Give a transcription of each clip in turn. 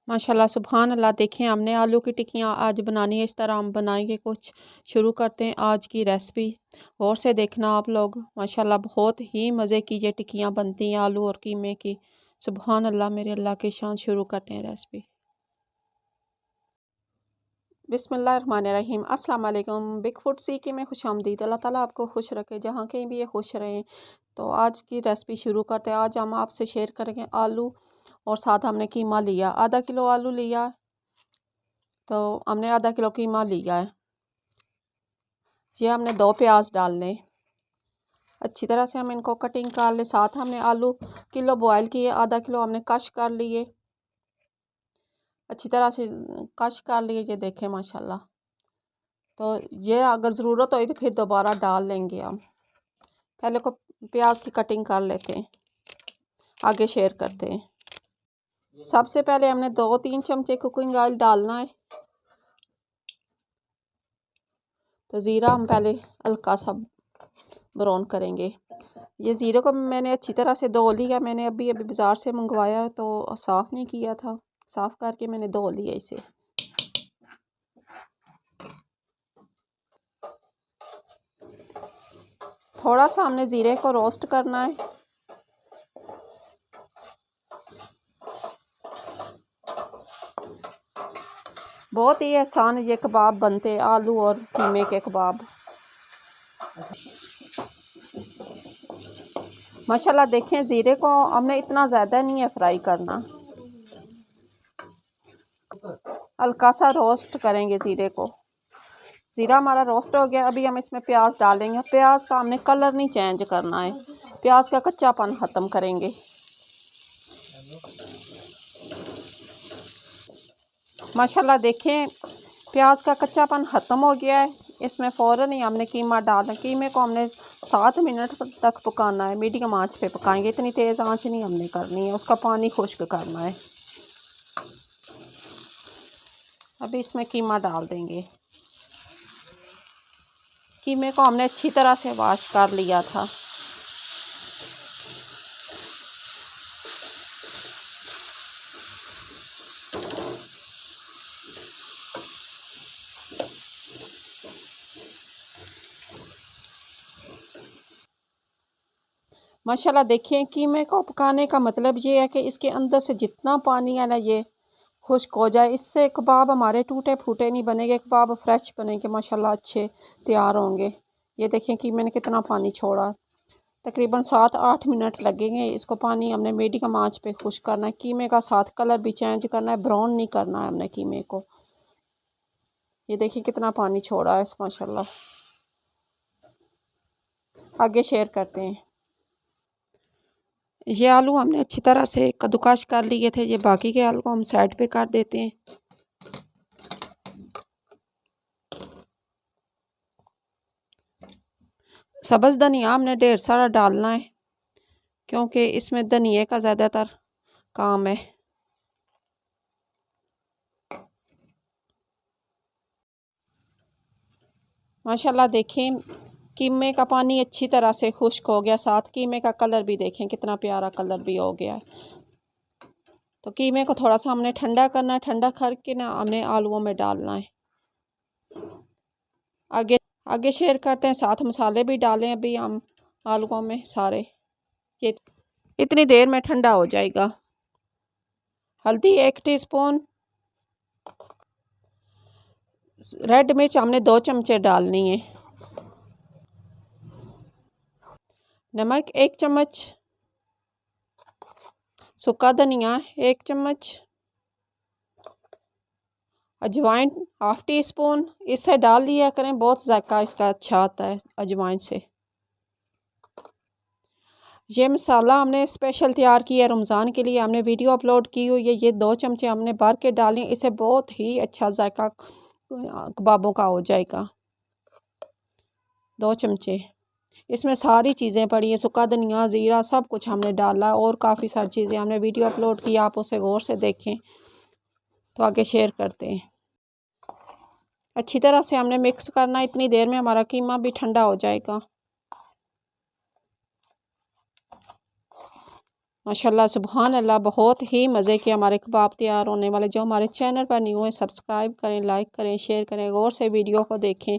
माशाल्लाह सुभान अल्लाह। देखें हमने आलू की टिक्कियाँ आज बनानी है, इस तरह हम बनाएंगे। कुछ शुरू करते हैं आज की रेसिपी। और से देखना आप लोग, माशाल्लाह बहुत ही मज़े की ये टिक्कियाँ बनती हैं आलू और कीमे की। सुभान अल्लाह, मेरे अल्लाह की शान। शुरू करते हैं रेसिपी। बिस्मिल्लाहिर्रहमानिर्रहीम। अस्सलाम वालेकुम। बिग फूड सीखे में खुशामदीद। अल्लाह ताला आपको खुश रखे, जहाँ कहीं भी ये खुश रहें। तो आज की रेसिपी शुरू करते हैं। आज हम आपसे शेयर करेंगे आलू और साथ हमने कीमा लिया। आधा किलो आलू लिया, तो हमने आधा किलो कीमा लिया है। ये हमने 2 प्याज डालने, अच्छी तरह से हम इनको कटिंग कर ले। साथ हमने आलू किलो बॉयल किए, आधा किलो हमने कश कर लिए, अच्छी तरह से कश कर लिए। ये देखें माशाल्लाह। तो ये अगर ज़रूरत हो तो फिर दोबारा डाल लेंगे हम। पहले को प्याज की कटिंग कर लेते हैं, आगे शेयर करते हैं। सबसे पहले हमने 2-3 चमचे कुकिंग ऑयल डालना है। तो ज़ीरा हम पहले हल्का सा ब्राउन करेंगे। ये ज़ीरे को मैंने अच्छी तरह से धो लिया। मैंने अभी बाज़ार से मंगवाया तो साफ़ नहीं किया था, साफ़ करके मैंने धो लिया इसे। थोड़ा सा हमने ज़ीरे को रोस्ट करना है। बहुत ही आसान ये कबाब बनते हैं, आलू और कीमे के कबाब। माशाल्लाह देखें, ज़ीरे को हमने इतना ज़्यादा नहीं है फ्राई करना, हल्का सा रोस्ट करेंगे ज़ीरे को। ज़ीरा हमारा रोस्ट हो गया। अभी हम इसमें प्याज डालेंगे। प्याज का हमने कलर नहीं चेंज करना है, प्याज का कच्चापन ख़त्म करेंगे। माशाल्लाह देखें, प्याज का कच्चापन ख़त्म हो गया है। इसमें फ़ौरन ही हमने कीमा डालना। कीमे को हमने 7 मिनट तक पकाना है, मीडियम आंच पे पकाएंगे। इतनी तेज़ आंच नहीं हमने करनी है, उसका पानी खुश्क करना है। अभी इसमें कीमा डाल देंगे। कीमे को हमने अच्छी तरह से वॉश कर लिया था। माशाल्लाह देखिए, कीमे को पकाने का मतलब ये है कि इसके अंदर से जितना पानी है ना, ये खुश्क हो जाए। इससे कबाब हमारे टूटे फूटे नहीं बनेंगे, कबाब फ्रेश बनेंगे, माशाल्लाह अच्छे तैयार होंगे। ये देखें कीमे ने कितना पानी छोड़ा। तकरीबन 7-8 मिनट लगेंगे। इसको पानी हमने मीडियम आंच पे खुश्क करना है। कीमे का साथ कलर भी चेंज करना है, ब्राउन नहीं करना है हमने कीमे को। ये देखिए कितना पानी छोड़ा है माशाल्लाह। आगे शेयर करते हैं। ये आलू हमने अच्छी तरह से कद्दूकस कर लिए थे। ये बाकी के आलू को हम साइड पे कर देते हैं। सब्ज़ धनिया हमने ढेर सारा डालना है, क्योंकि इसमें धनिए का ज़्यादातर काम है। माशाल्लाह देखें, कीमे का पानी अच्छी तरह से खुश्क हो गया। साथ कीमे का कलर भी देखें कितना प्यारा कलर भी हो गया है। तो कीमे को थोड़ा सा हमने ठंडा करना है। ठंडा करके ना हमने आलूओं में डालना है। आगे आगे शेयर करते हैं। साथ मसाले भी डालें अभी हम आलूओं में सारे। ये इतनी देर में ठंडा हो जाएगा। हल्दी 1 टीस्पून, रेड मिर्च हमने 2 चमचे डालनी है, नमक 1 चम्मच, सूखा धनिया 1 चम्मच, अजवाइन 1/2 टीस्पून। इसे डाल लिया करें, बहुत जायका इसका अच्छा आता है अजवाइन से। ये मसाला हमने स्पेशल तैयार किया है रमज़ान के लिए, हमने वीडियो अपलोड की हुई है। ये 2 चमचे हमने भर के डालें, इसे बहुत ही अच्छा जायका कबाबों का हो जाएगा। 2 चमचे इसमें सारी चीज़ें पड़ी हैं, सूखा धनिया, ज़ीरा, सब कुछ हमने डाला। और काफ़ी सारी चीज़ें हमने वीडियो अपलोड की, आप उसे गौर से देखें। तो आगे शेयर करते हैं। अच्छी तरह से हमने मिक्स करना। इतनी देर में हमारा कीमा भी ठंडा हो जाएगा। माशाल्लाह सुभान अल्लाह, बहुत ही मज़े के हमारे कबाब तैयार होने वाले। जो हमारे चैनल पर न्यू है सब्सक्राइब करें, लाइक करें, शेयर करें, गौर से वीडियो को देखें।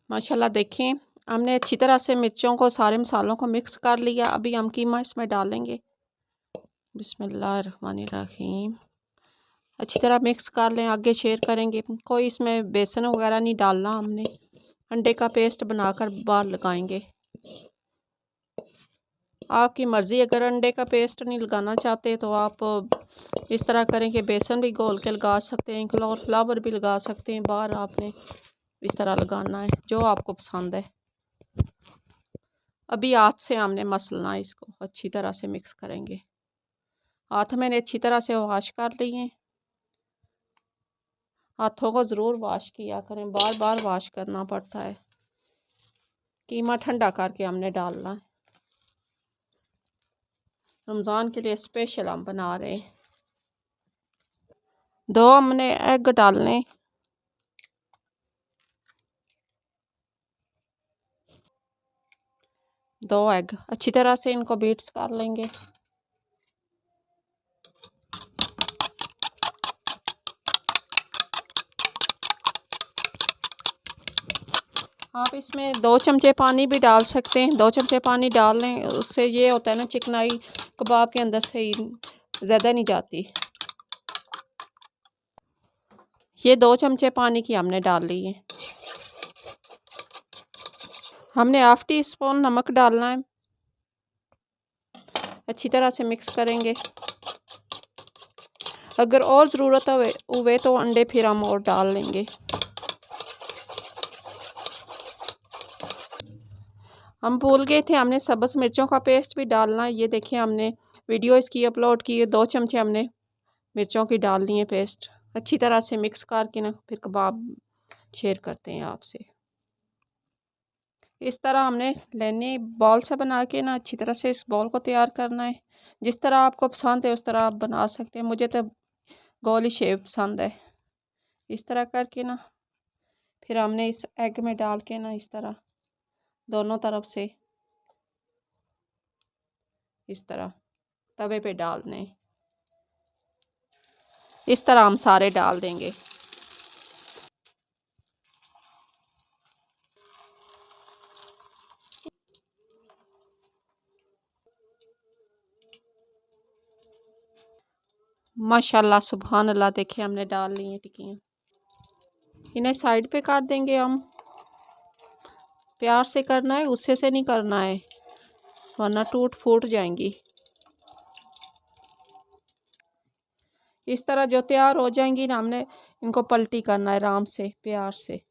माशाल्लाह देखें, हमने अच्छी तरह से मिर्चों को, सारे मसालों को मिक्स कर लिया। अभी हम कीमा इसमें डालेंगे। बिस्मिल्लाहिर्रहमानिर्रहीम। अच्छी तरह मिक्स कर लें, आगे शेयर करेंगे। कोई इसमें बेसन वगैरह नहीं डालना, हमने अंडे का पेस्ट बनाकर बाहर लगाएंगे। आपकी मर्ज़ी, अगर अंडे का पेस्ट नहीं लगाना चाहते तो आप इस तरह करें कि बेसन भी घोल के लगा सकते हैं, फ्लावर भी लगा सकते हैं। बाहर आपने इस तरह लगाना है, जो आपको पसंद है। अभी हाथ से हमने मसलना है, इसको अच्छी तरह से मिक्स करेंगे। हाथ मैंने अच्छी तरह से वॉश कर लिए। हाथों को ज़रूर वॉश किया करें, बार बार वॉश करना पड़ता है। कीमा ठंडा करके हमने डालना है। रमज़ान के लिए स्पेशल हम बना रहे हैं। 2 हमने एग डालने। दो एग अच्छी तरह से इनको बीट्स कर लेंगे। आप इसमें 2 चमचे पानी भी डाल सकते हैं। 2 चमचे पानी डाल लें, उससे ये होता है ना, चिकनाई कबाब के अंदर से ज़्यादा नहीं जाती। ये 2 चमचे पानी की हमने डाल ली है। हमने ½ टी स्पून नमक डालना है। अच्छी तरह से मिक्स करेंगे। अगर और ज़रूरत हुए तो अंडे फिर हम और डाल लेंगे। हम भूल गए थे, हमने सब्ज़ मिर्चों का पेस्ट भी डालना है। ये देखिए, हमने वीडियो इसकी अपलोड की है। 2 चमचे हमने मिर्चों की डालनी है पेस्ट। अच्छी तरह से मिक्स करके ना फिर कबाब शेयर करते हैं आपसे। इस तरह हमने लेनी बॉल से बना के ना, अच्छी तरह से इस बॉल को तैयार करना है। जिस तरह आपको पसंद है उस तरह आप बना सकते हैं। मुझे तो गोल ही शेप पसंद है। इस तरह करके ना फिर हमने इस एग में डाल के ना इस तरह दोनों तरफ से इस तरह तवे पे डालने। इस तरह हम सारे डाल देंगे। माशाल्लाह सुभान अल्लाह, देखिए हमने डाल ली हैं टिक्कियाँ। इन्हें साइड पे कर देंगे हम। प्यार से करना है, गुस्से से नहीं करना है, वरना टूट फूट जाएंगी। इस तरह जो तैयार हो जाएंगी ना, हमने इनको पलटी करना है आराम से, प्यार से।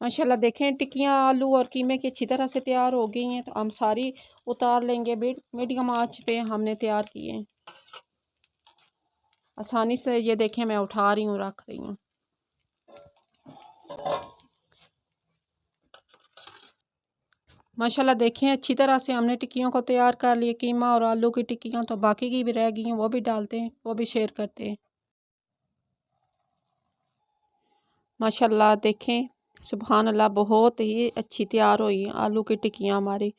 माशाल्लाह देखें, टिक्कियाँ आलू और कीमे की अच्छी तरह से तैयार हो गई हैं। तो हम सारी उतार लेंगे। मीडियम आंच पे हमने तैयार किए हैं। आसानी से ये देखें, मैं उठा रही हूँ, रख रही हूँ। माशाल्लाह देखें, अच्छी तरह से हमने टिक्कियों को तैयार कर लिए। कीमा और आलू की टिक्कियाँ तो बाकी की भी रह गई हैं, वो भी डालते हैं, वो भी शेयर करते हैं। माशाल्लाह देखें, सुभान अल्लाह, बहुत ही अच्छी तैयार हुई हैं आलू की टिक्कियाँ हमारी।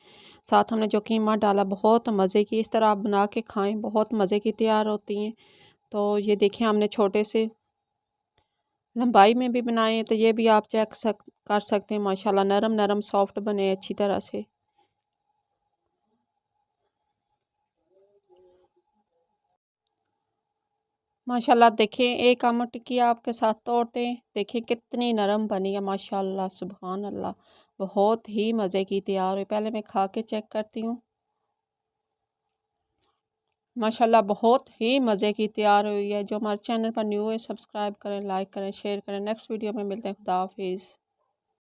साथ हमने जो कीमा डाला, बहुत मज़े की। इस तरह आप बना के खाएं, बहुत मज़े की तैयार होती हैं। तो ये देखें, हमने छोटे से लंबाई में भी बनाए हैं, तो ये भी आप चेक कर सकते हैं। माशाल्लाह नरम नरम सॉफ्ट बने अच्छी तरह से। माशाल्लाह देखें, एक हम टिक्की आपके साथ तोड़ते हैं, देखिए कितनी नरम बनी है। माशाल्लाह सुभान अल्लाह, बहुत ही मज़े की तैयार हुई। पहले मैं खा के चेक करती हूँ। माशाल्लाह बहुत ही मज़े की तैयार हुई है। जो हमारे चैनल पर न्यू है सब्सक्राइब करें, लाइक करें, शेयर करें। नेक्स्ट वीडियो में मिलते हैं। खुदा हाफिज़।